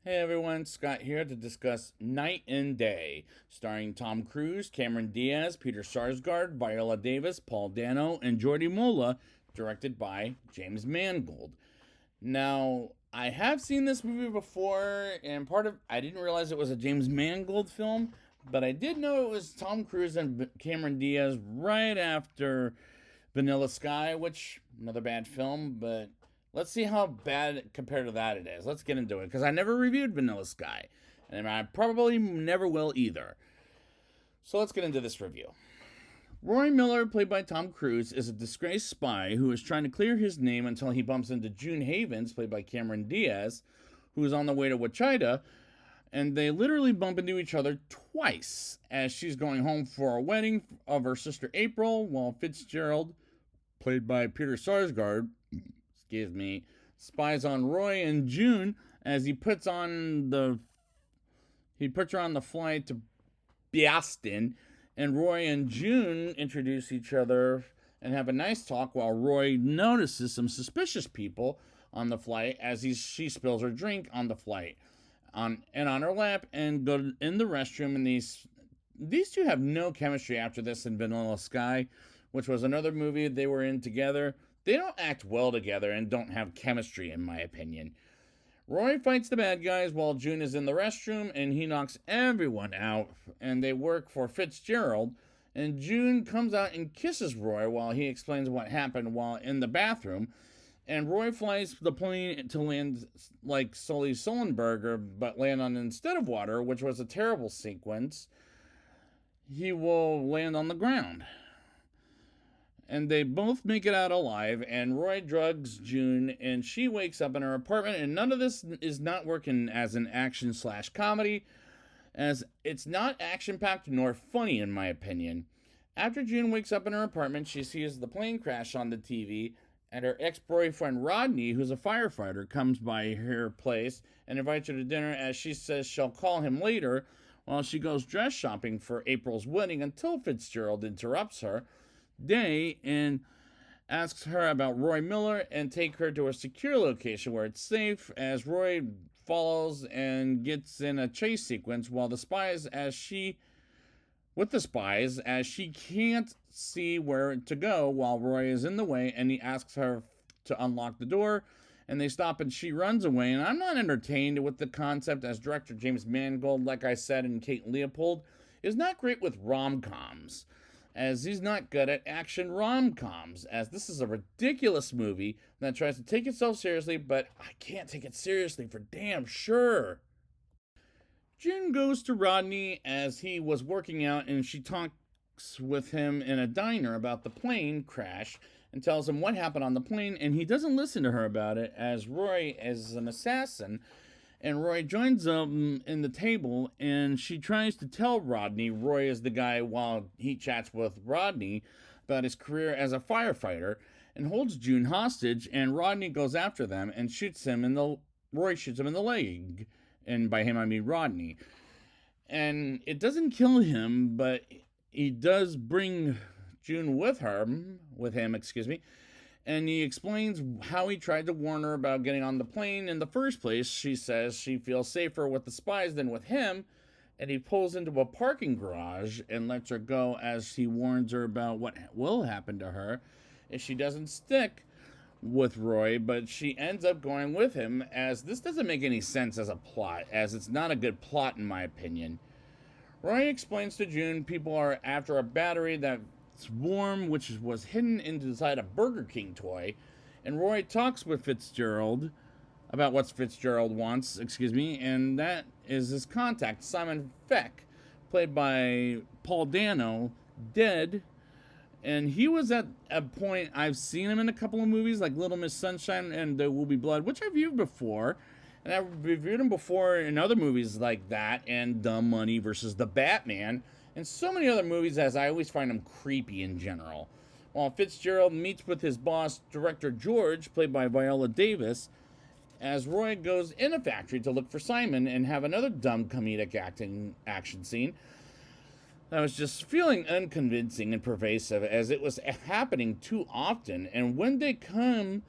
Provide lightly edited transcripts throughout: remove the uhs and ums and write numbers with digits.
Hey everyone, Scott here to discuss Night and Day, starring Tom Cruise, Cameron Diaz, Peter Sarsgaard, Viola Davis, Paul Dano, and Jordi Mola, directed by James Mangold. Now, I have seen this movie before, and I didn't realize it was a James Mangold film, but I did know it was Tom Cruise and Cameron Diaz right after Vanilla Sky, which another bad film, but let's see how bad compared to that it is. Let's get into it because I never reviewed Vanilla Sky, and I probably never will either. So let's get into this review. Roy Miller, played by Tom Cruise, is a disgraced spy who is trying to clear his name until he bumps into June Havens, played by Cameron Diaz, who is on the way to Wichita, and they literally bump into each other twice as she's going home for a wedding of her sister April, while Fitzgerald, played by Peter Sarsgaard, spies on Roy and June as he puts her on the flight to Boston, and Roy and June introduce each other and have a nice talk while Roy notices some suspicious people on the flight as she spills her drink on the flight on her lap and go in the restroom. And these two have no chemistry after this in Vanilla Sky, which was another movie they were in together. They don't act well together and don't have chemistry, in my opinion. Roy fights the bad guys while June is in the restroom, and he knocks everyone out, and they work for Fitzgerald. And June comes out and kisses Roy while he explains what happened while in the bathroom. And Roy flies the plane to land like Sully Sullenberger, but land on instead of water, which was a terrible sequence. He will land on the ground. And they both make it out alive, and Roy drugs June, and she wakes up in her apartment, and none of this is not working as an action/comedy, as it's not action-packed nor funny, in my opinion. After June wakes up in her apartment, she sees the plane crash on the TV, and her ex-boyfriend Rodney, who's a firefighter, comes by her place and invites her to dinner, as she says she'll call him later while she goes dress shopping for April's wedding until Fitzgerald interrupts her day and asks her about Roy Miller and take her to a secure location where it's safe, as Roy follows and gets in a chase sequence while the spies as she can't see where to go while Roy is in the way, and he asks her to unlock the door, and they stop and she runs away. And I'm not entertained with the concept, as director James Mangold, like I said in Kate Leopold, is not great with rom-coms, as he's not good at action rom-coms, as this is a ridiculous movie that tries to take itself seriously, but I can't take it seriously for damn sure. June goes to Rodney as he was working out, and she talks with him in a diner about the plane crash and tells him what happened on the plane, and he doesn't listen to her about it, as Roy is an assassin. And Roy joins them in the table, and she tries to tell Rodney Roy is the guy while he chats with Rodney about his career as a firefighter, and holds June hostage, and Rodney goes after them and Roy shoots him in the leg, and by him I mean Rodney. And it doesn't kill him, but he does bring June with him, and he explains how he tried to warn her about getting on the plane in the first place. She says she feels safer with the spies than with him, and he pulls into a parking garage and lets her go, as he warns her about what will happen to her if she doesn't stick with Roy, but she ends up going with him, as this doesn't make any sense as a plot, as it's not a good plot in my opinion. Roy explains to June people are after a battery that Swarm, which was hidden inside a Burger King toy, and Roy talks with Fitzgerald about what Fitzgerald wants, and that is his contact, Simon Feck, played by Paul Dano, dead. And he was at a point, I've seen him in a couple of movies like Little Miss Sunshine and There Will Be Blood, which I've reviewed before. And I've reviewed him before in other movies like that, and Dumb Money versus the Batman, and so many other movies, as I always find him creepy in general. While Fitzgerald meets with his boss, Director George, played by Viola Davis, as Roy goes in a factory to look for Simon and have another dumb comedic action scene that was just feeling unconvincing and pervasive, as it was happening too often. And when they come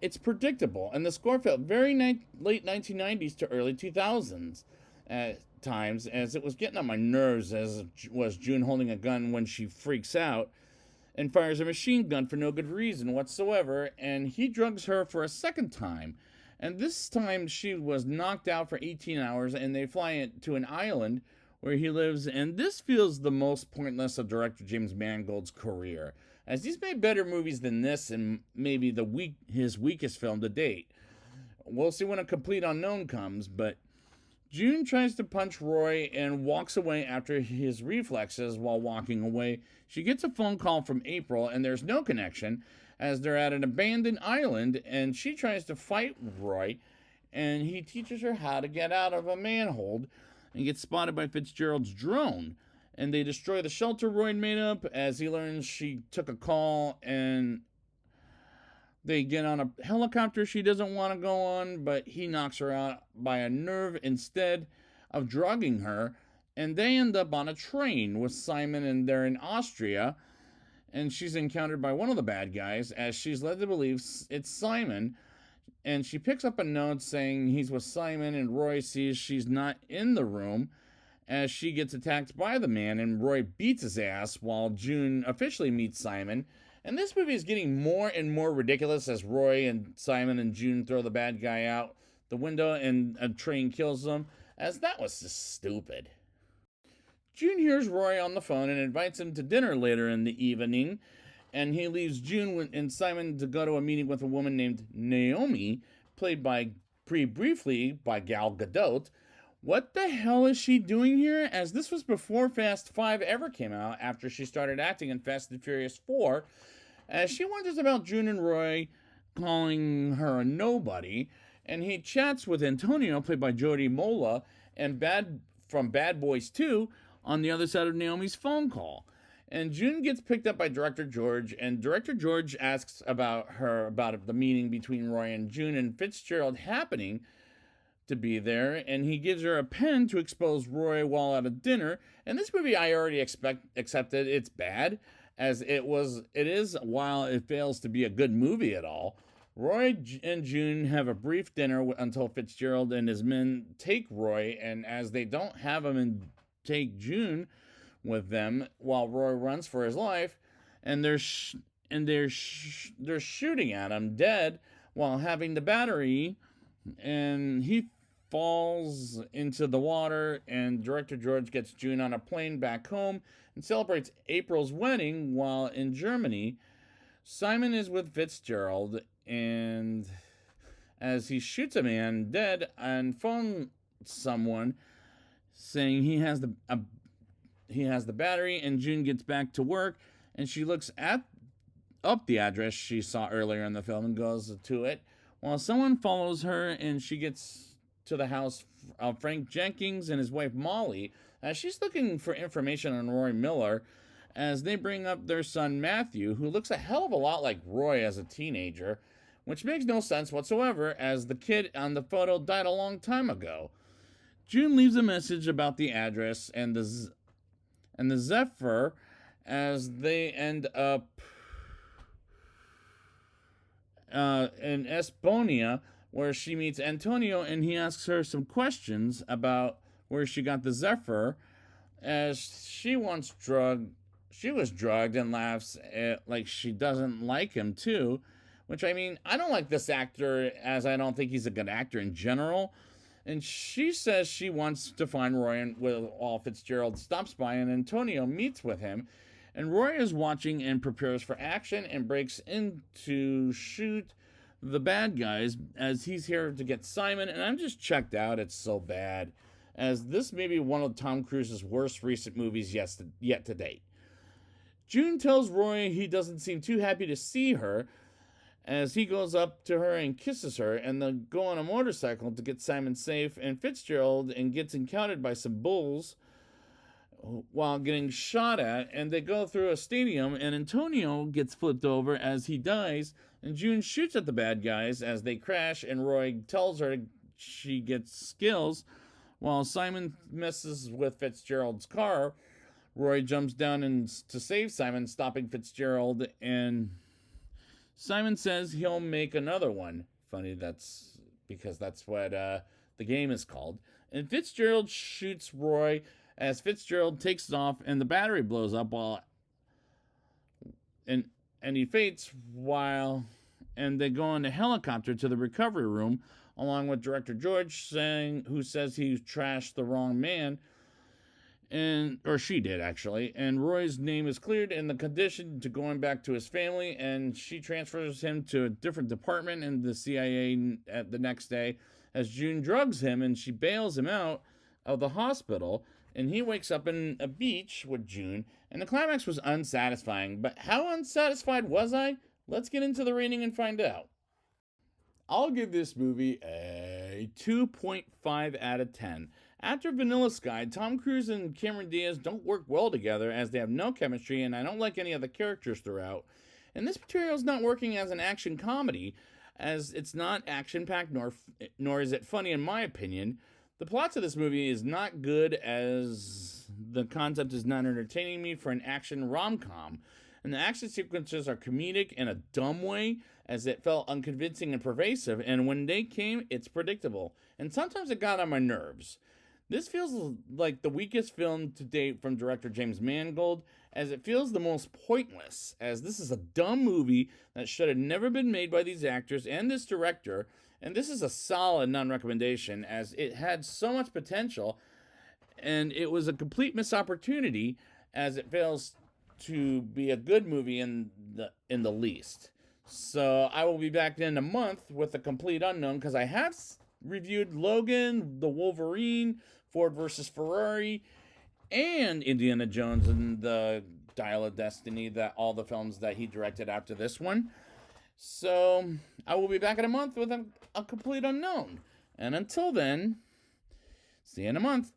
It's predictable, and the score felt very late 1990s to early 2000s at times, as it was getting on my nerves, as was June holding a gun when she freaks out and fires a machine gun for no good reason whatsoever, and he drugs her for a second time. And this time she was knocked out for 18 hours, and they fly to an island where he lives, and this feels the most pointless of director James Mangold's career, as he's made better movies than this and maybe his weakest film to date. We'll see when A Complete Unknown comes, but June tries to punch Roy and walks away after his reflexes. While walking away, she gets a phone call from April, and there's no connection, as they're at an abandoned island, and she tries to fight Roy, and he teaches her how to get out of a manhole and gets spotted by Fitzgerald's drone. And they destroy the shelter Roy made up, as he learns she took a call, and they get on a helicopter she doesn't want to go on, but he knocks her out by a nerve instead of drugging her. And they end up on a train with Simon, and they're in Austria. And she's encountered by one of the bad guys, as she's led to believe it's Simon. And she picks up a note saying he's with Simon, and Roy sees she's not in the room, as she gets attacked by the man, and Roy beats his ass while June officially meets Simon. And this movie is getting more and more ridiculous as Roy and Simon and June throw the bad guy out the window and a train kills them, as that was just stupid. June hears Roy on the phone and invites him to dinner later in the evening, and he leaves June and Simon to go to a meeting with a woman named Naomi, played by briefly by Gal Gadot. What the hell is she doing here? As this was before Fast 5 ever came out, after she started acting in Fast and Furious 4, as she wonders about June and Roy calling her a nobody, and he chats with Antonio, played by Jody Mola, and from Bad Boys 2, on the other side of Naomi's phone call. And June gets picked up by Director George, and Director George asks about the meeting between Roy and June and Fitzgerald happening to be there, and he gives her a pen to expose Roy while at a dinner. And this movie I already accepted it's bad, as it is, while it fails to be a good movie at all. Roy and June have a brief dinner until Fitzgerald and his men take Roy, and as they don't have him and take June with them, while Roy runs for his life, and they're shooting at him dead while having the battery, and he falls into the water, and Director George gets June on a plane back home and celebrates April's wedding. While in Germany, Simon is with Fitzgerald, and as he shoots a man dead and phones someone saying he has the battery, and June gets back to work, and she looks up the address she saw earlier in the film and goes to it, while someone follows her, and she gets to the house of Frank Jenkins and his wife Molly, as she's looking for information on Roy Miller, as they bring up their son Matthew, who looks a hell of a lot like Roy as a teenager, which makes no sense whatsoever, as the kid on the photo died a long time ago. June leaves a message about the address and the Zephyr, as they end up in Estonia, where she meets Antonio, and he asks her some questions about where she got the Zephyr, as she was drugged, and laughs like she doesn't like him too, which, I mean, I don't like this actor, as I don't think he's a good actor in general. And she says she wants to find Roy while Fitzgerald stops by, and Antonio meets with him. And Roy is watching and prepares for action and breaks in to shoot the bad guys, as he's here to get Simon. And I'm just checked out. It's so bad, as this may be one of Tom Cruise's worst recent movies yet to date. June tells Roy he doesn't seem too happy to see her, as he goes up to her and kisses her, and they go on a motorcycle to get Simon safe, and Fitzgerald gets encountered by some bulls while getting shot at, and they go through a stadium, and Antonio gets flipped over as he dies, and June shoots at the bad guys as they crash, and Roy tells her she gets skills. While Simon messes with Fitzgerald's car, Roy jumps down to save Simon, stopping Fitzgerald and Simon says he'll make another one. Funny, that's because that's what the game is called. And Fitzgerald shoots Roy as Fitzgerald takes off and the battery blows up while and he faints while and they go in a helicopter to the recovery room along with director George who says he trashed the wrong man or she did actually, and Roy's name is cleared in the condition to going back to his family, and she transfers him to a different department in the CIA at the next day as June drugs him and she bails him out of the hospital, and he wakes up in a beach with June, and the climax was unsatisfying. But how unsatisfied was I? Let's get into the rating and find out. I'll give this movie a 2.5 out of 10. After Vanilla Sky, Tom Cruise and Cameron Diaz don't work well together as they have no chemistry, and I don't like any of the characters throughout. And this material is not working as an action comedy, as it's not action-packed nor is it funny in my opinion. The plots of this movie is not good, as the concept is not entertaining me for an action rom-com. And the action sequences are comedic in a dumb way, as it felt unconvincing and pervasive, and when they came, it's predictable. And sometimes it got on my nerves. This feels like the weakest film to date from director James Mangold, as it feels the most pointless, as this is a dumb movie that should have never been made by these actors and this director, and this is a solid non-recommendation, as it had so much potential, and it was a complete missed opportunity, as it fails to be a good movie in the least. So I will be back in a month with a complete unknown, because I have reviewed Logan, The Wolverine, Ford versus Ferrari, and Indiana Jones and the Dial of Destiny, that all the films that he directed after this one. So I will be back in a month with a complete unknown. And until then, see you in a month.